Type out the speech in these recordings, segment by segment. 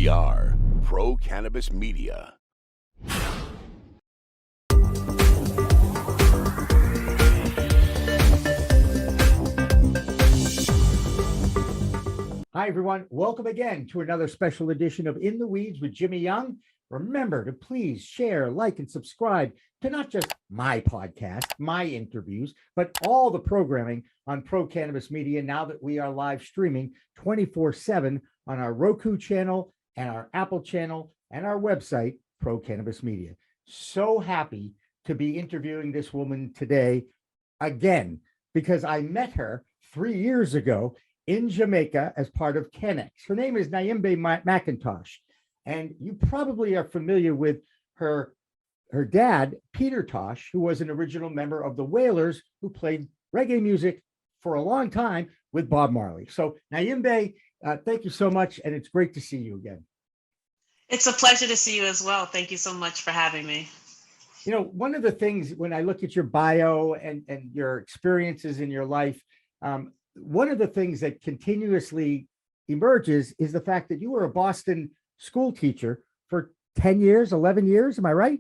are Pro Cannabis Media. Hi, everyone. Welcome again to another special edition of In the Weeds with Jimmy Young. Remember to please share, like, and subscribe to not just my podcast, my interviews, but all the programming on Pro Cannabis Media now that we are live streaming 24/7 on our Roku channel and our Apple channel and our website, Pro Cannabis Media. So happy to be interviewing this woman today again, because I met her 3 years ago in Jamaica as part of Kennex. Her name is Naimbe McIntosh, and you probably are familiar with her dad, Peter Tosh, who was an original member of the Wailers, who played reggae music for a long time with Bob Marley. So Naimbe, thank you so much, and it's great to see you again. It's a pleasure to see you as well. Thank you so much for having me. You know, one of the things when I look at your bio and your experiences in your life, one of the things that continuously emerges is the fact that you were a Boston school teacher for 10 years, 11 years. Am I right?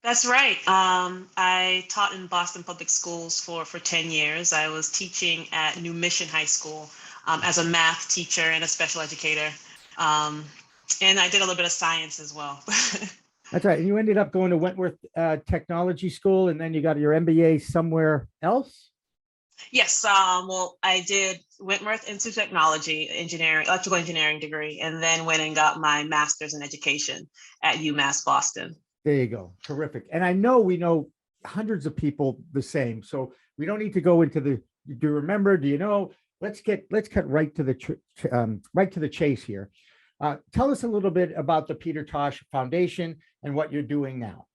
That's right. I taught in Boston public schools for 10 years. I was teaching at New Mission High School as a math teacher and a special educator. And I did a little bit of science as well. That's right. And you ended up going to Wentworth Technology School, and then you got your MBA somewhere else? Yes. Well, I did Wentworth Institute of Technology, electrical engineering degree, and then went and got my master's in education at UMass Boston. There you go. Terrific. And I know we know hundreds of people the same, so we don't need to go into the, do you remember, do you know? Let's cut right to the chase here. Tell us a little bit about the Peter Tosh Foundation and what you're doing now.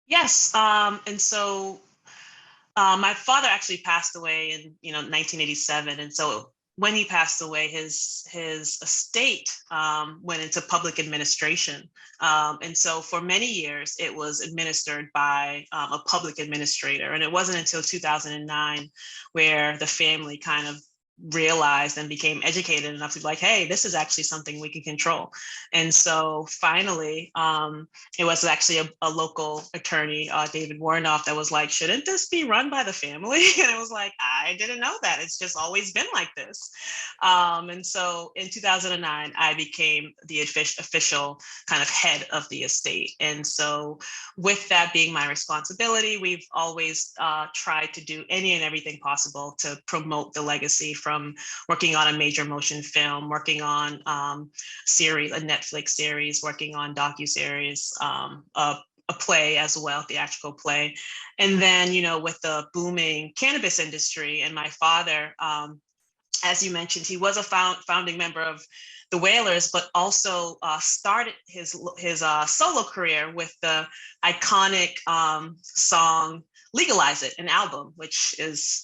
Yes. And so my father actually passed away in 1987, and so when he passed away, his estate went into public administration, and so for many years it was administered by a public administrator, and it wasn't until 2009 where the family kind of realized and became educated enough to be like, hey, this is actually something we can control. And so finally, it was actually a local attorney, David Warnoff, that was like, shouldn't this be run by the family? And it was like, I didn't know that. It's just always been like this. And so in 2009, I became the official kind of head of the estate. And so with that being my responsibility, we've always tried to do any and everything possible to promote the legacy, from working on a major motion film, working on a Netflix series, working on docuseries, a play as well, theatrical play. And then, with the booming cannabis industry, and my father, as you mentioned, he was a founding member of the Wailers, but also started his solo career with the iconic song Legalize It, an album, which is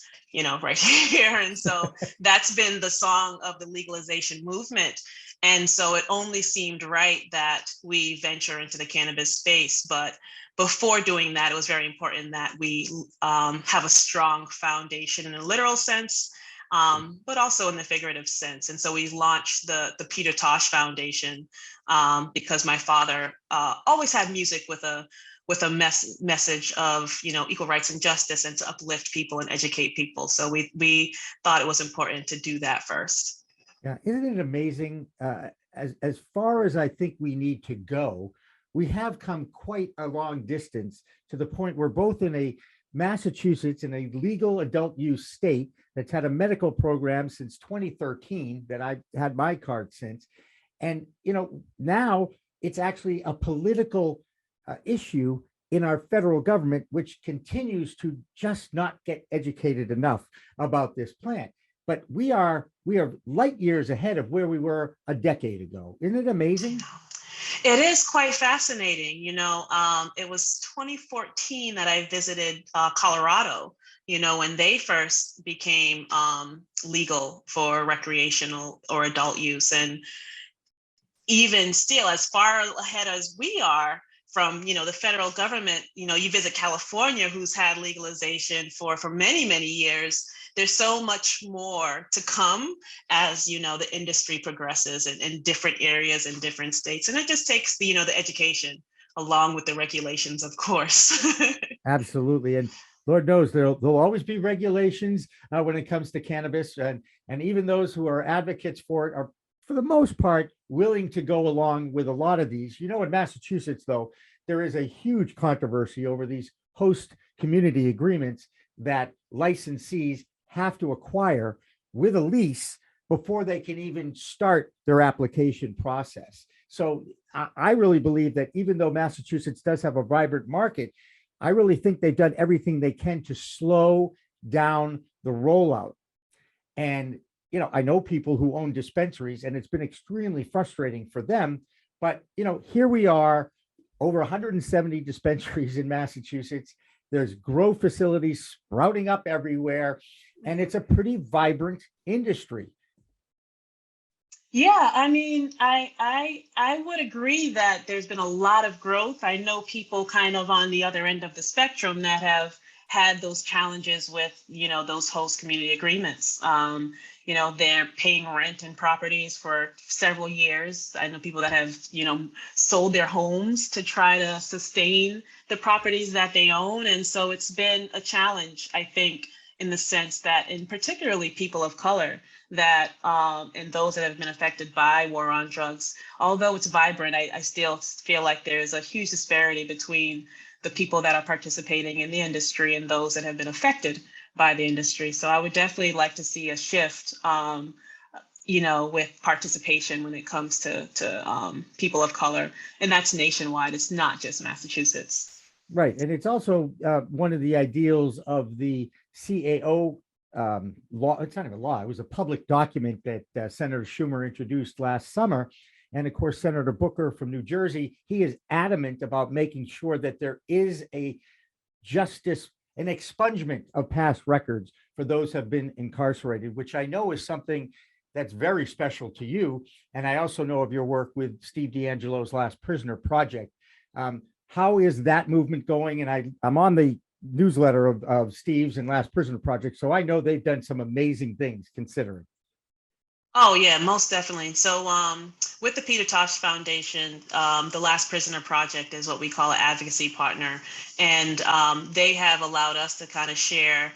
right here. And so that's been the song of the legalization movement. And so it only seemed right that we venture into the cannabis space. But before doing that, it was very important that we have a strong foundation in a literal sense, but also in the figurative sense. And so we launched the Peter Tosh Foundation because my father always had music with a message of equal rights and justice, and to uplift people and educate people. So we thought it was important to do that first. Yeah, isn't it amazing? As far as I think we need to go, we have come quite a long distance, to the point where both in a Massachusetts, in a legal adult use state that's had a medical program since 2013, that I've had my card since, and now it's actually a political issue in our federal government, which continues to just not get educated enough about this plant. But we are light years ahead of where we were a decade ago. Isn't it amazing? It is quite fascinating. It was 2014 that I visited Colorado, when they first became legal for recreational or adult use. And even still, as far ahead as we are from the federal government, you visit California, who's had legalization for many, many years, there's so much more to come as, the industry progresses in different areas in different states. And it just takes the education along with the regulations, of course. Absolutely. And Lord knows there'll always be regulations when it comes to cannabis. And even those who are advocates for it are, for the most part, willing to go along with a lot of these. In Massachusetts, though, there is a huge controversy over these host community agreements that licensees have to acquire with a lease before they can even start their application process. So I really believe that even though Massachusetts does have a vibrant market, I really think they've done everything they can to slow down the rollout. And, I know people who own dispensaries, and it's been extremely frustrating for them. But, here we are, over 170 dispensaries in Massachusetts. There's grow facilities sprouting up everywhere, and it's a pretty vibrant industry. Yeah, I mean, I would agree that there's been a lot of growth. I know people kind of on the other end of the spectrum that have had those challenges with, those host community agreements. They're paying rent in properties for several years. I know people that have, sold their homes to try to sustain the properties that they own. And so it's been a challenge, I think, in the sense that, in particularly people of color, that and those that have been affected by war on drugs, although it's vibrant, I still feel like there's a huge disparity between the people that are participating in the industry and those that have been affected by the industry. So I would definitely like to see a shift, with participation when it comes to people of color. And that's nationwide. It's not just Massachusetts. Right. And it's also one of the ideals of the CAO law. It's not even a law. It was a public document that Senator Schumer introduced last summer. And of course, Senator Booker from New Jersey, he is adamant about making sure that there is a justice, an expungement of past records for those who have been incarcerated, which I know is something that's very special to you. And I also know of your work with Steve D'Angelo's Last Prisoner Project. How is that movement going? And I'm on the newsletter of Steve's and Last Prisoner Project, so I know they've done some amazing things considering. Oh yeah, most definitely. So with the Peter Tosh Foundation, the Last Prisoner Project is what we call an advocacy partner. And they have allowed us to kind of share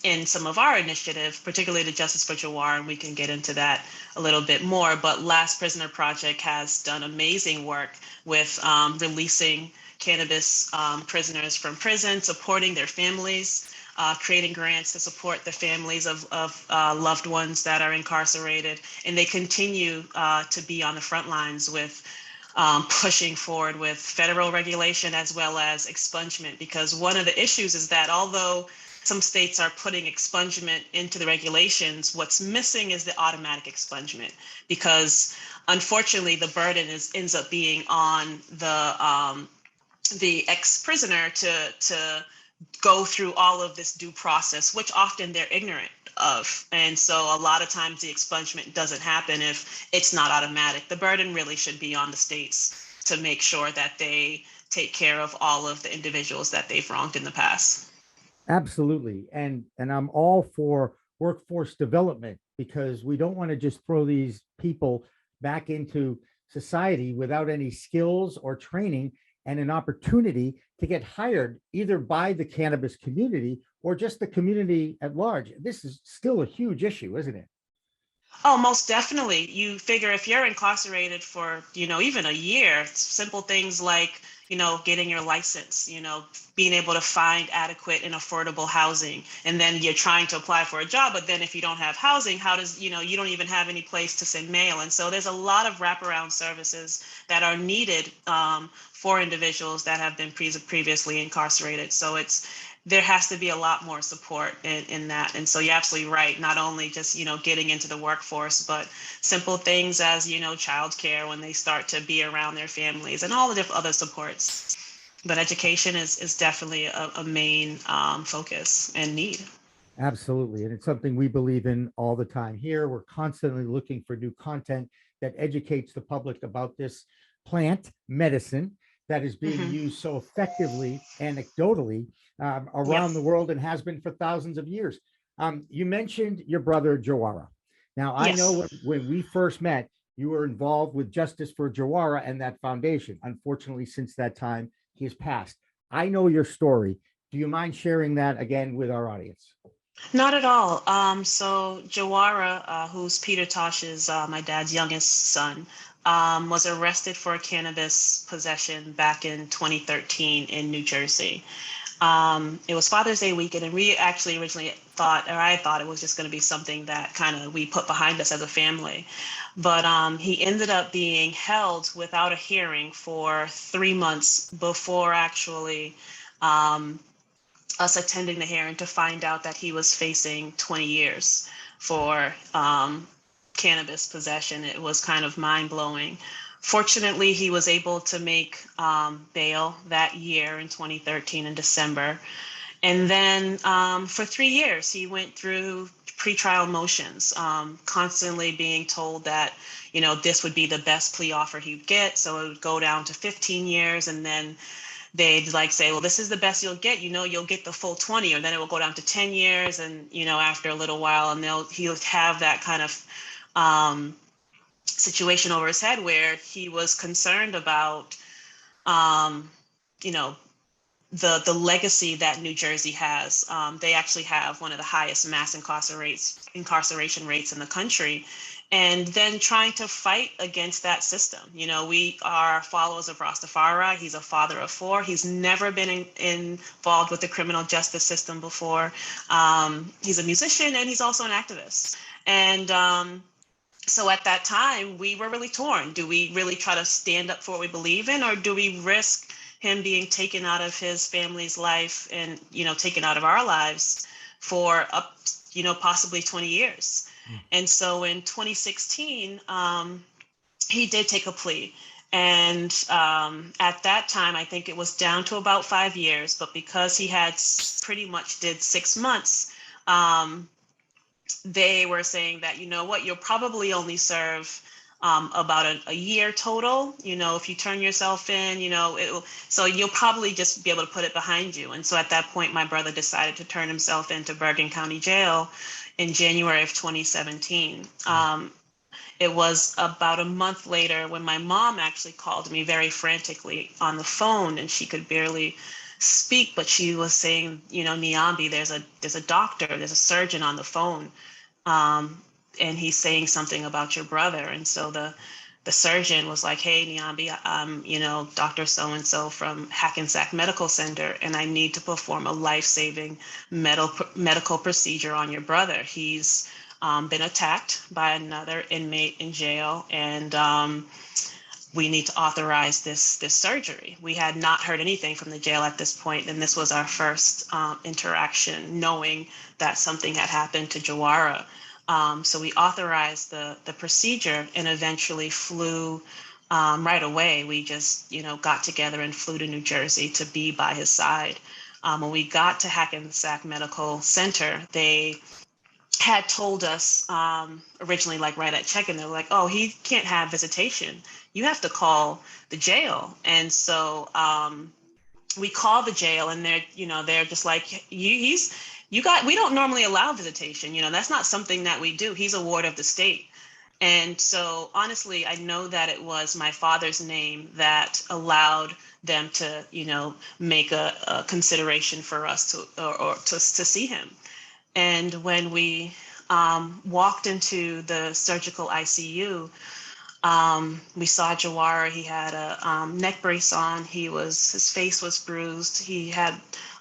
in some of our initiative, particularly the Justice for Jawara, and we can get into that a little bit more. But Last Prisoner Project has done amazing work with releasing cannabis prisoners from prison, supporting their families, creating grants to support the families of loved ones that are incarcerated. And they continue to be on the front lines with pushing forward with federal regulation as well as expungement, because one of the issues is that although some states are putting expungement into the regulations, what's missing is the automatic expungement, because unfortunately the burden ends up being on the ex-prisoner to go through all of this due process, which often they're ignorant of. And so a lot of times the expungement doesn't happen if it's not automatic. The burden really should be on the states to make sure that they take care of all of the individuals that they've wronged in the past. Absolutely. And I'm all for workforce development, because we don't want to just throw these people back into society without any skills or training and an opportunity to get hired either by the cannabis community or just the community at large. This is still a huge issue, isn't it? Oh, most definitely. You figure if you're incarcerated for, even a year, simple things like, getting your license, being able to find adequate and affordable housing. And then you're trying to apply for a job, but then if you don't have housing, how does, you don't even have any place to send mail. And so there's a lot of wraparound services that are needed for individuals that have been previously incarcerated. So there has to be a lot more support in that. And so you're absolutely right. Not only just, getting into the workforce, but simple things as, childcare when they start to be around their families and all the different other supports. But education is definitely a main focus and need. Absolutely. And it's something we believe in all the time here. We're constantly looking for new content that educates the public about this plant medicine that is being used so effectively, anecdotally, around the world, and has been for thousands of years. You mentioned your brother Jawara. Now, I know Yes. when we first met, you were involved with Justice for Jawara and that foundation. Unfortunately, since that time, he has passed. I know your story. Do you mind sharing that again with our audience? Not at all. So Jawara, who's Peter Tosh's, my dad's youngest son, was arrested for cannabis possession back in 2013 in New Jersey. It was Father's Day weekend, and we actually originally thought, or I thought it was just going to be something that kind of we put behind us as a family. But he ended up being held without a hearing for 3 months before actually us attending the hearing to find out that he was facing 20 years for cannabis possession. It was kind of mind blowing. Fortunately, he was able to make bail that year in 2013 in December. And then for 3 years, he went through pretrial motions, constantly being told that, this would be the best plea offer he'd get. So it would go down to 15 years, and then they'd like say, well, this is the best you'll get, you'll get the full 20, or then it will go down to 10 years. And, after a little while, and he'll have that kind of situation over his head where he was concerned about, you know, the legacy that New Jersey has. They actually have one of the highest mass incarceration rates in the country. And then trying to fight against that system. We are followers of Rastafari. He's a father of four. He's never been involved with the criminal justice system before. He's a musician, and he's also an activist. And so at that time, we were really torn. Do we really try to stand up for what we believe in, or do we risk him being taken out of his family's life and, taken out of our lives for possibly 20 years? And so in 2016, he did take a plea. And at that time, I think it was down to about 5 years, but because he had pretty much did 6 months, they were saying that, you'll probably only serve about a year total, if you turn yourself in, so you'll probably just be able to put it behind you. And so at that point, my brother decided to turn himself into Bergen County Jail in January of 2017. It was about a month later when my mom actually called me very frantically on the phone, and she could barely speak, but she was saying, Niambe, there's a doctor, there's a surgeon on the phone. And he's saying something about your brother. And so the surgeon was like, hey, Niambe, I'm, Dr. So-and-so from Hackensack Medical Center, and I need to perform a life-saving medical procedure on your brother. He's been attacked by another inmate in jail, and we need to authorize this surgery. We had not heard anything from the jail at this point, and this was our first interaction, knowing that something had happened to Jawara. So we authorized the procedure and eventually flew right away. We just, got together and flew to New Jersey to be by his side. When we got to Hackensack Medical Center, they had told us originally, like right at check-in, they were like, oh, he can't have visitation. You have to call the jail. And so we called the jail, and they're just like, we don't normally allow visitation. That's not something that we do. He's a ward of the state. And so honestly, I know that it was my father's name that allowed them to, make a consideration for us to see him. And when we walked into the surgical ICU, we saw Jawara. He had a neck brace on. His face was bruised. He had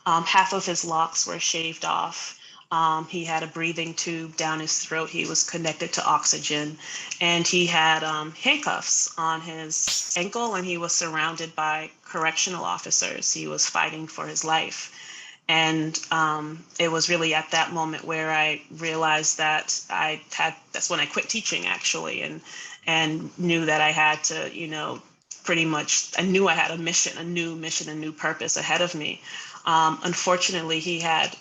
half of his locks were shaved off. He had a breathing tube down his throat. He was connected to oxygen, and he had handcuffs on his ankle, and he was surrounded by correctional officers. He was fighting for his life. And it was really at that moment where I realized that that's when I quit teaching, actually, and knew that I had to, pretty much, I knew I had a new purpose ahead of me. Unfortunately, he had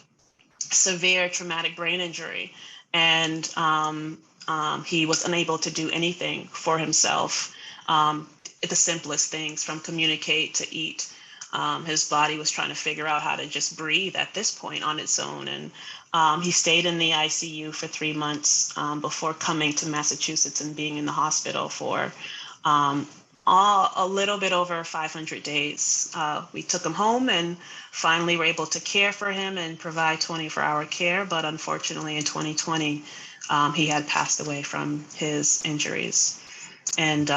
severe traumatic brain injury, and he was unable to do anything for himself. The simplest things, from communicate to eat. His body was trying to figure out how to just breathe at this point on its own. And He stayed in the ICU for 3 months before coming to Massachusetts and being in the hospital for a little bit over 500 days. We took him home and finally were able to care for him and provide 24-hour care. But unfortunately, in 2020, he had passed away from his injuries. And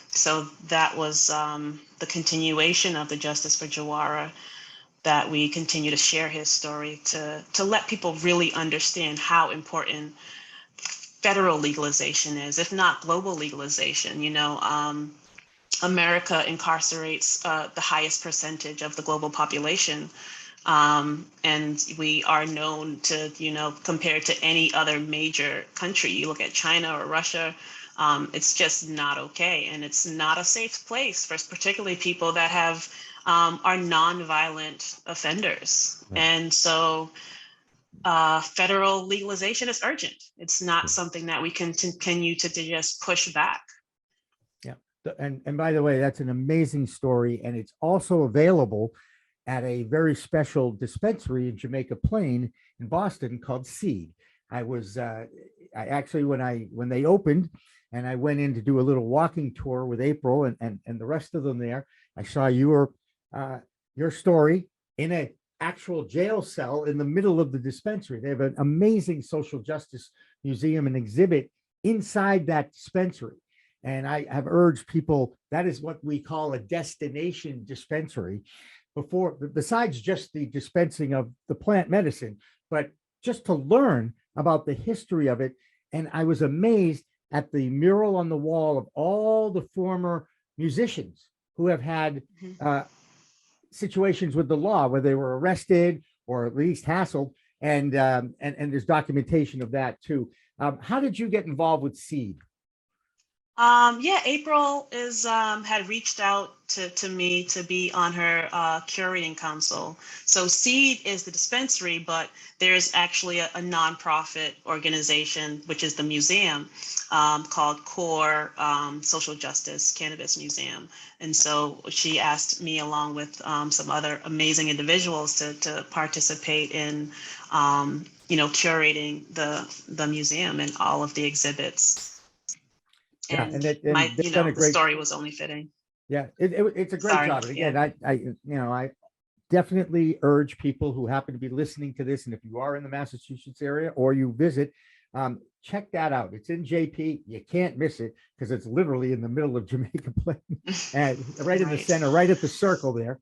so that was the continuation of the Justice for Jawara, that we continue to share his story to let people really understand how important federal legalization is, if not global legalization. America incarcerates the highest percentage of the global population. And we are known to, compared to any other major country, you look at China or Russia, it's just not okay. And it's not a safe place for particularly people that are nonviolent offenders. Right. And so federal legalization is urgent. It's not something that we can continue to just push back. Yeah. And by the way, that's an amazing story. And it's also available at a very special dispensary in Jamaica Plain in Boston called Seed. I actually, when they opened and I went in to do a little walking tour with April and the rest of them there, I saw your story in an actual jail cell in the middle of the dispensary. They have an amazing social justice museum and exhibit inside that dispensary. And I have urged people, that is what we call a destination dispensary, besides just the dispensing of the plant medicine, but just to learn about the history of it. And I was amazed at the mural on the wall of all the former musicians who have had situations with the law where they were arrested or at least hassled, and there's documentation of that too. How did you get involved with Seed? April had reached out to me to be on her curating council. So Seed is the dispensary, but there's actually a nonprofit organization, which is the museum, called Core Social Justice Cannabis Museum. And so she asked me, along with some other amazing individuals, to participate in curating the museum and all of the exhibits. And the story was only fitting. Yeah, it's a great job. And again, I definitely urge people who happen to be listening to this, and if you are in the Massachusetts area or you visit, check that out. It's in JP. You can't miss it because it's literally in the middle of Jamaica Plain, and right in the center, right at the circle there.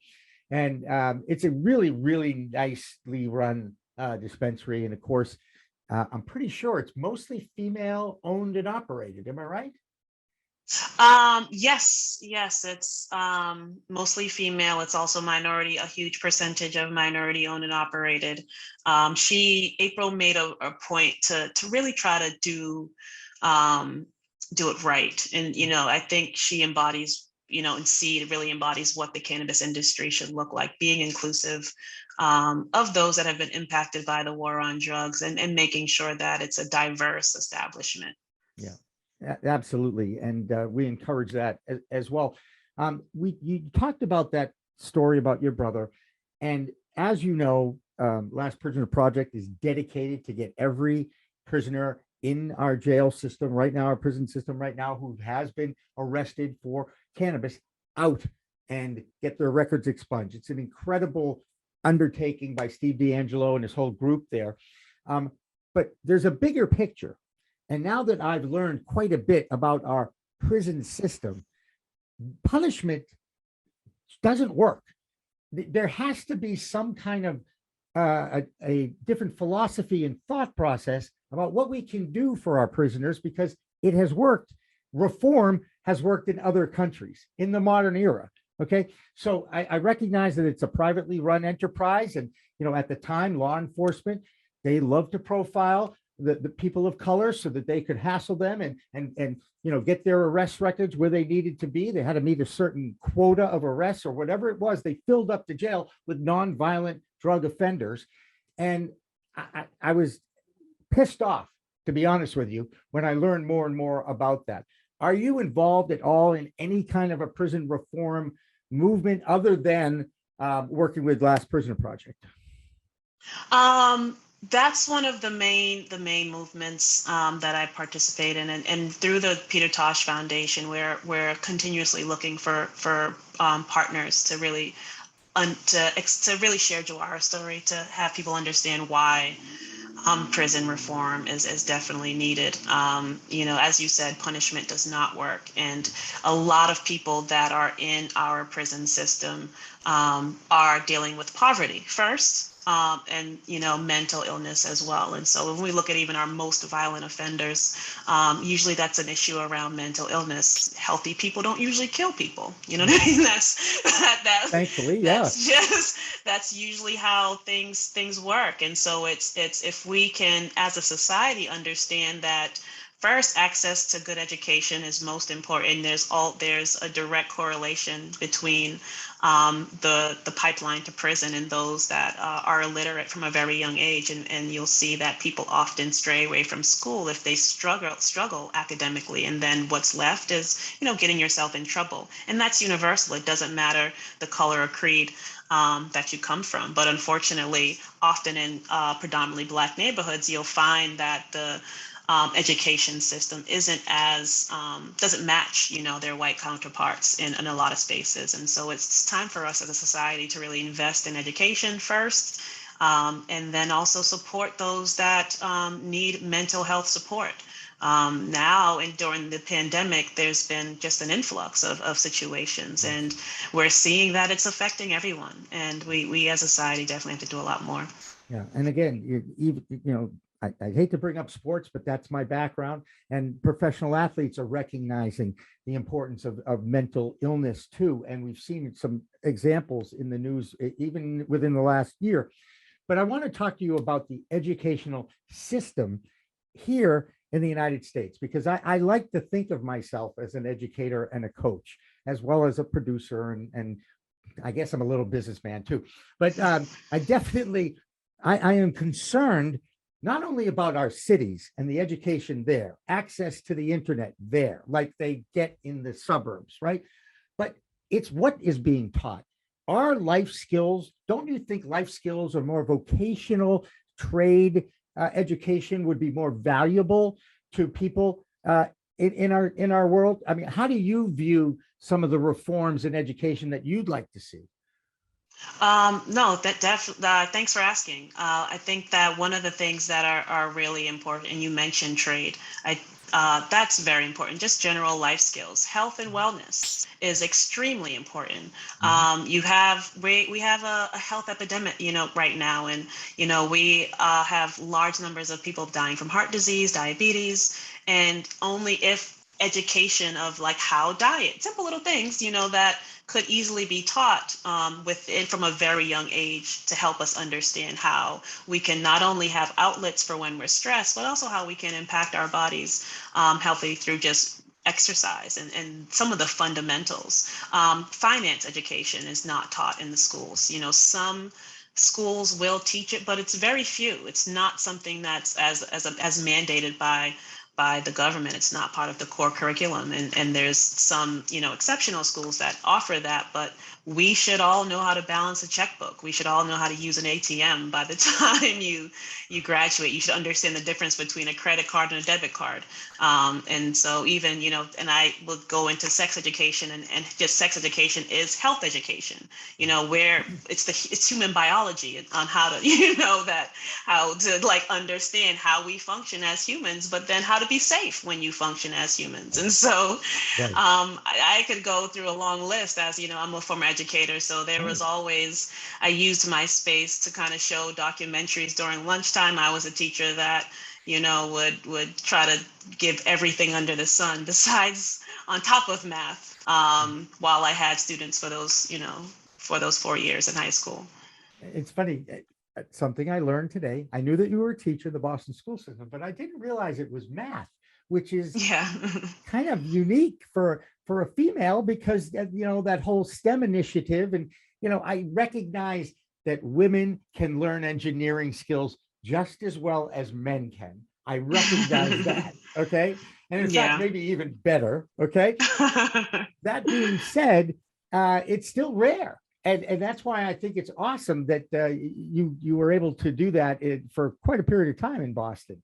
And it's a really, really nicely run dispensary. And of course, I'm pretty sure it's mostly female owned and operated. Am I right? Yes, it's mostly female. It's also minority, a huge percentage of minority owned and operated. April made a point to really try to do it right. And, I think she embodies, and Seed really embodies what the cannabis industry should look like, being inclusive of those that have been impacted by the war on drugs, and making sure that it's a diverse establishment. Yeah. Absolutely. And we encourage that as well. You talked about that story about your brother. And as you know, Last Prisoner Project is dedicated to get every prisoner in our jail system right now, our prison system right now, who has been arrested for cannabis out and get their records expunged. It's an incredible undertaking by Steve D'Angelo and his whole group there. But there's a bigger picture. And now that I've learned quite a bit about our prison system, punishment doesn't work. There has to be some kind of a different philosophy and thought process about what we can do for our prisoners, because it has worked. Reform has worked in other countries in the modern era. Okay, so I recognize that it's a privately run enterprise, and at the time, law enforcement, they love to profile the people of color so that they could hassle them and get their arrest records where they needed to be. They had to meet a certain quota of arrests or whatever it was. They filled up the jail with nonviolent drug offenders. And I was pissed off, to be honest with you, when I learned more and more about that. Are you involved at all in any kind of a prison reform movement other than working with Last Prisoner Project? That's one of the main movements that I participate in, and through the Peter Tosh Foundation, we're continuously looking for partners to really to really share Jawara's story, to have people understand why prison reform is definitely needed. As you said, punishment does not work, and a lot of people that are in our prison system are dealing with poverty first. And mental illness as well. And so when we look at even our most violent offenders, usually that's an issue around mental illness. Healthy people don't usually kill people. You know what I mean? Thankfully, yeah. That's usually how things work. And so it's if we can, as a society, understand that first, access to good education is most important. There's a direct correlation between the pipeline to prison and those that are illiterate from a very young age, and you'll see that people often stray away from school if they struggle academically, and then what's left is getting yourself in trouble, and that's universal. It doesn't matter the color or creed that you come from, but unfortunately, often in predominantly Black neighborhoods, you'll find that the education system doesn't match their white counterparts in a lot of spaces. And so it's time for us as a society to really invest in education first, and then also support those that need mental health support. Now, and during the pandemic, there's been just an influx of situations, and we're seeing that it's affecting everyone, and we as a society definitely have to do a lot more. Yeah, and again, I hate to bring up sports, but that's my background. And professional athletes are recognizing the importance of mental illness too. And we've seen some examples in the news, even within the last year. But I want to talk to you about the educational system here in the United States, because I like to think of myself as an educator and a coach, as well as a producer. And I guess I'm a little businessman too. But I am concerned not only about our cities and the education there, access to the internet there, like they get in the suburbs, right? But it's what is being taught. Our life skills, don't you think life skills or more vocational trade education would be more valuable to people in our world? I mean, how do you view some of the reforms in education that you'd like to see? No, thanks for asking. I think that one of the things that are really important, and you mentioned trade, that's very important. Just general life skills, health and wellness is extremely important. We have a health epidemic, right now, and we have large numbers of people dying from heart disease, diabetes, and only if education of like how diet, simple little things, that could easily be taught from a very young age to help us understand how we can not only have outlets for when we're stressed, but also how we can impact our bodies healthy through just exercise and some of the fundamentals. Finance education is not taught in the schools. Some schools will teach it, but it's very few. It's not something that's as mandated by the government. It's not part of the core curriculum. And there's some, exceptional schools that offer that, but we should all know how to balance a checkbook. We should all know how to use an ATM by the time you graduate. You should understand the difference between a credit card and a debit card. And so even, and I will go into sex education, and just sex education is health education, where it's human biology on how to, how to like understand how we function as humans, but then how to be safe when you function as humans. And so Right. I could go through a long list, as I'm a former educator. So there was always, I used my space to kind of show documentaries during lunchtime. I was a teacher that, would try to give everything under the sun besides on top of math, while I had students for those 4 years in high school. It's funny, something I learned today. I knew that you were a teacher in the Boston school system, but I didn't realize it was math, which is Yeah. kind of unique for a female, because that whole STEM initiative, and I recognize that women can learn engineering skills just as well as men can. I recognize that. Okay. And in Yeah. fact, maybe even better. Okay. That being said, it's still rare. And that's why I think it's awesome that you were able to do that for quite a period of time in Boston.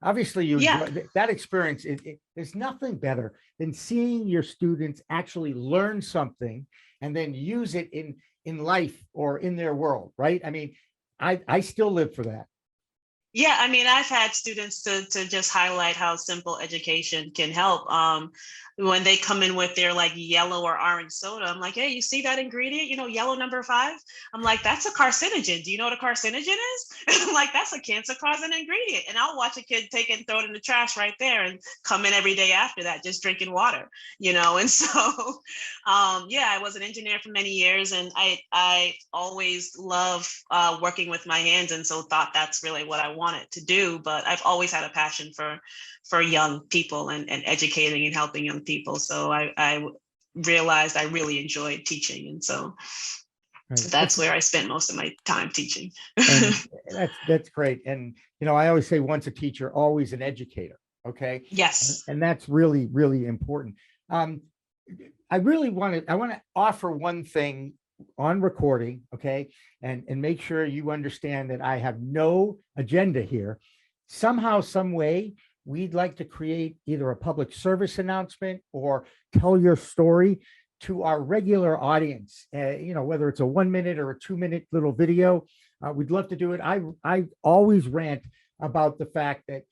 Obviously, you Yeah. enjoy that experience. There's nothing better than seeing your students actually learn something and then use it in life or in their world, right? I mean, I still live for that. Yeah, I mean, I've had students to just highlight how simple education can help. When they come in with their like yellow or orange soda, I'm like, hey, you see that ingredient? You know, yellow number 5. I'm like, that's a carcinogen. Do you know what a carcinogen is? I'm like, that's a cancer-causing ingredient. And I'll watch a kid take it and throw it in the trash right there, and come in every day after that, just drinking water. And so, yeah, I was an engineer for many years, and I always love working with my hands, and so thought that's really what I wanted to do. But I've always had a passion for young people and educating and helping young people. So I realized I really enjoyed teaching, and so that's where I spent most of my time teaching. And that's great. And I always say, once a teacher, always an educator. Okay. Yes. And that's really, really important. I want to offer one thing on recording, okay, and make sure you understand that I have no agenda here. Somehow, some way, we'd like to create either a public service announcement or tell your story to our regular audience. Whether it's a 1 minute or a 2 minute little video, we'd love to do it. I always rant about the fact that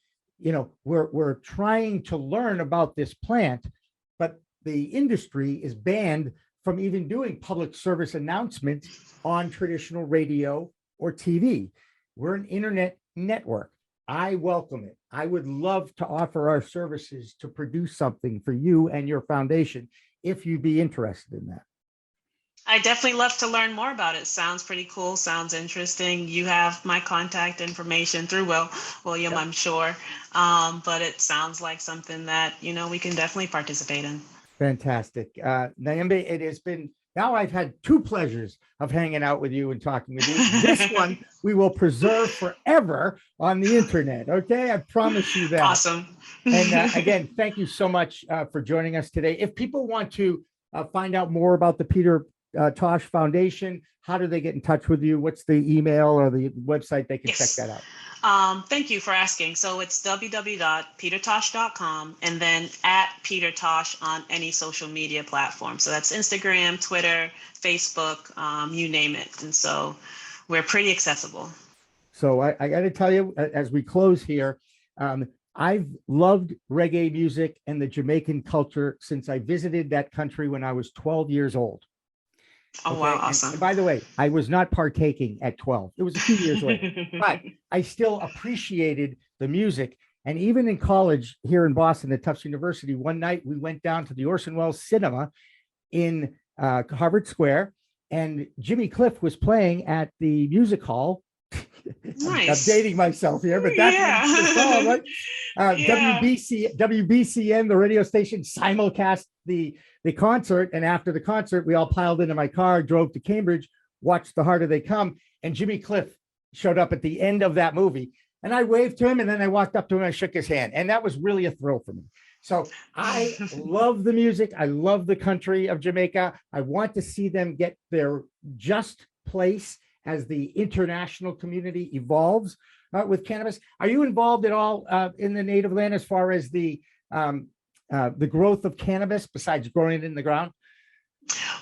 we're trying to learn about this plant, but the industry is banned from even doing public service announcements on traditional radio or TV. We're an internet network. I welcome it. I would love to offer our services to produce something for you and your foundation, if you'd be interested in that. I definitely love to learn more about it. Sounds pretty cool. Sounds interesting. You have my contact information through William, yep. I'm sure. But it sounds like something that, we can definitely participate in. Fantastic. Niambe, it has been, now I've had 2 pleasures of hanging out with you and talking with you. This one we will preserve forever on the internet. Okay. I promise you that. Awesome. And again, thank you so much for joining us today. If people want to find out more about the Peter Tosh Foundation, how do they get in touch with you? What's the email or the website they can check that out? Thank you for asking. So it's www.petertosh.com, and then @PeterTosh on any social media platform. So that's Instagram, Twitter, Facebook, you name it. And so we're pretty accessible. So I got to tell you, as we close here, I've loved reggae music and the Jamaican culture since I visited that country when I was 12 years old. Oh, okay? Wow. Awesome. And by the way, I was not partaking at 12. It was a few years later, but I still appreciated the music. And even in college here in Boston at Tufts University, one night we went down to the Orson Welles Cinema in Harvard Square, and Jimmy Cliff was playing at the music hall. Nice. I'm dating myself here, but that's what it's called, right? WBCN, the radio station, simulcast the concert. And after the concert, we all piled into my car, drove to Cambridge, watched The Harder They Come, and Jimmy Cliff showed up at the end of that movie. And I waved to him, and then I walked up to him and I shook his hand. And that was really a thrill for me. So I love the music. I love the country of Jamaica. I want to see them get their just place as the international community evolves with cannabis. Are you involved at all in the native land as far as the growth of cannabis besides growing it in the ground?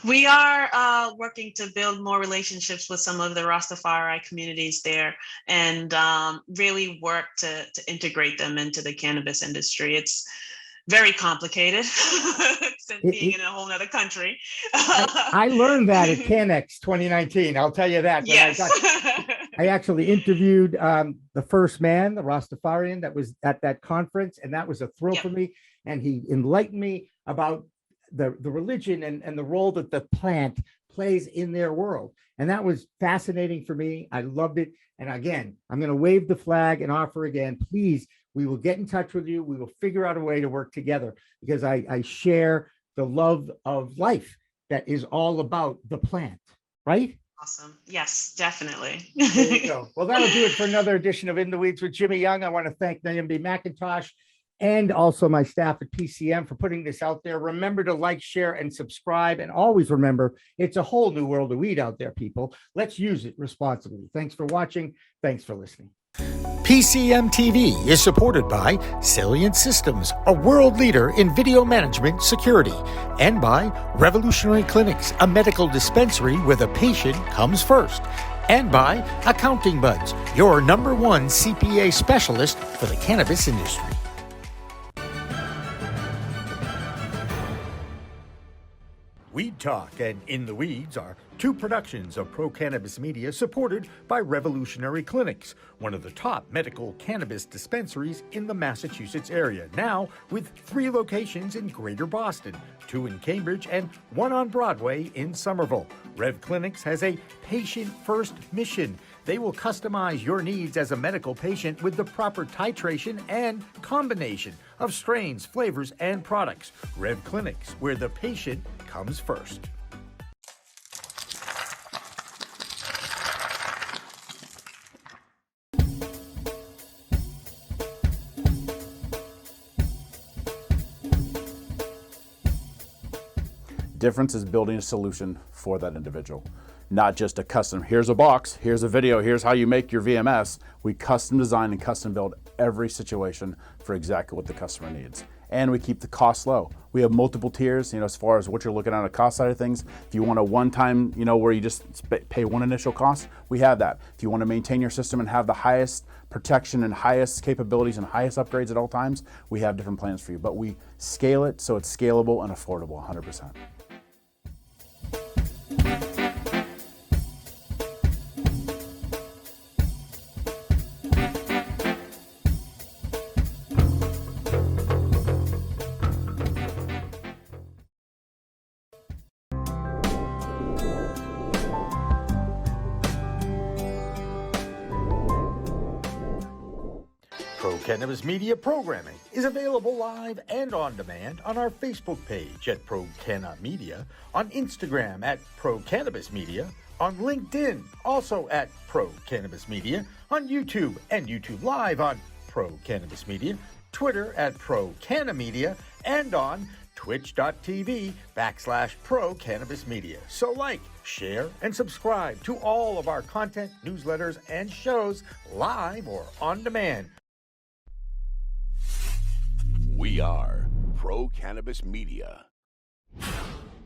We are working to build more relationships with some of the Rastafari communities there, and really work to integrate them into the cannabis industry. It's very complicated since being in a whole other country. I learned that at CanX 2019. I'll tell you that. Yes. I actually interviewed the first man, the Rastafarian, that was at that conference, and that was a thrill for me. And he enlightened me about the religion and the role that the plant plays in their world. And that was fascinating for me. I loved it. And again, I'm going to wave the flag and offer again, please, we will get in touch with you. We will figure out a way to work together, because I share the love of life that is all about the plant, right? Awesome. Yes, definitely. There you go. Well, that'll do it for another edition of In the Weeds with Jimmy Young. I want to thank Naimbe McIntosh and also my staff at PCM for putting this out there. Remember to like, share, and subscribe. And always remember, it's a whole new world of weed out there, people. Let's use it responsibly. Thanks for watching. Thanks for listening. PCM TV is supported by Salient Systems, a world leader in video management security, and by Revolutionary Clinics, a medical dispensary where the patient comes first, and by Accounting Buds, your number one CPA specialist for the cannabis industry. Weed Talk and In the Weeds are two productions of Pro Cannabis Media supported by Revolutionary Clinics, one of the top medical cannabis dispensaries in the Massachusetts area, now with 3 locations in Greater Boston, 2 in Cambridge and 1 on Broadway in Somerville. Rev Clinics has a patient-first mission. They will customize your needs as a medical patient with the proper titration and combination of strains, flavors, and products. Rev Clinics, where the patient comes first. Difference is building a solution for that individual, not just a custom, here's a box, here's a video, here's how you make your VMS. We custom design and custom build every situation for exactly what the customer needs. And we keep the cost low. We have multiple tiers, as far as what you're looking at on the cost side of things. If you want a one-time, where you just pay one initial cost, we have that. If you want to maintain your system and have the highest protection and highest capabilities and highest upgrades at all times, we have different plans for you. But we scale it so it's scalable and affordable 100%. Pro Cannabis Media programming is available live and on demand on our Facebook page at Pro Canna Media, on Instagram at Pro Cannabis Media, on LinkedIn also at Pro Cannabis Media, on YouTube and YouTube Live on Pro Cannabis Media, Twitter at Pro Canna Media, and on twitch.tv/Pro Cannabis Media. So like, share, and subscribe to all of our content, newsletters, and shows live or on demand. We are Pro Cannabis Media.